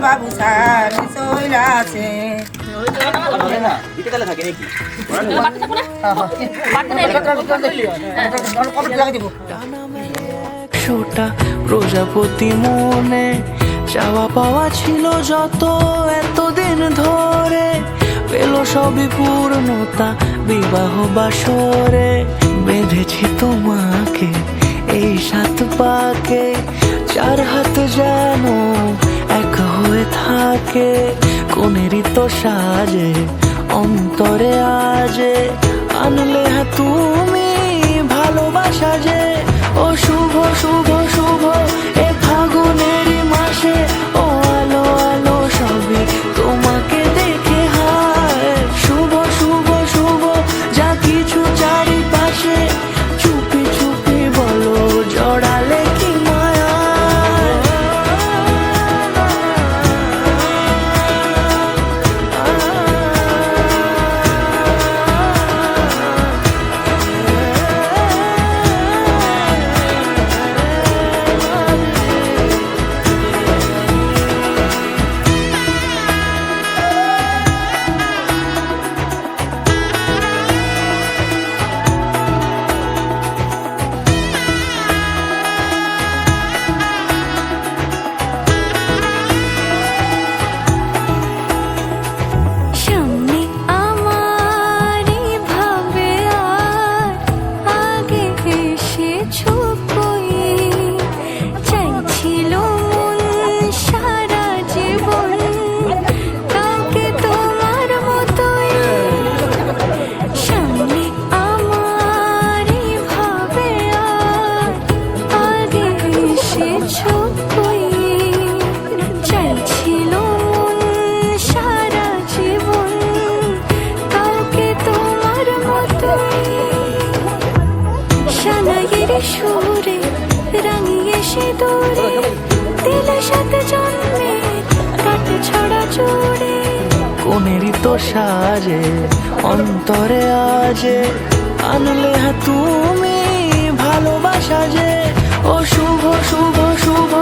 বাবু সারি চইলাছে। একশোটা প্রজাপতি মনে চাওয়া পাওয়া ছিল যত এতদিন ধরে, পেল সবই পূর্ণতা বিবাহ বাসরে। বেঁধেছি তোমাকে এই 7 পাকে, 4 হাত যেন এক হয়ে থাকে। কোনেরই তো সাজে অন্তরে আজে আনলে তুমি ভালোবাসা যে। ও শুভ শুভ শুভ এ ফাগুনেরই মাসে, ও আলো আলো সবে তোমাকে দেখে হায়। শুভ শুভ শুভ যা কিছু চারিপাশে, চুপি চুপি বলো জড়ালে কি মায়া। সুরে রাঙিয়ে সে দৌড়ে দিলের সাথে জন্মে কাটে ছড়া জোড়ে। কোনেরই তো সাজে অন্তরে আজে আনলে তুমি ভালোবাসা যে। ও শুভ শুভ শুভ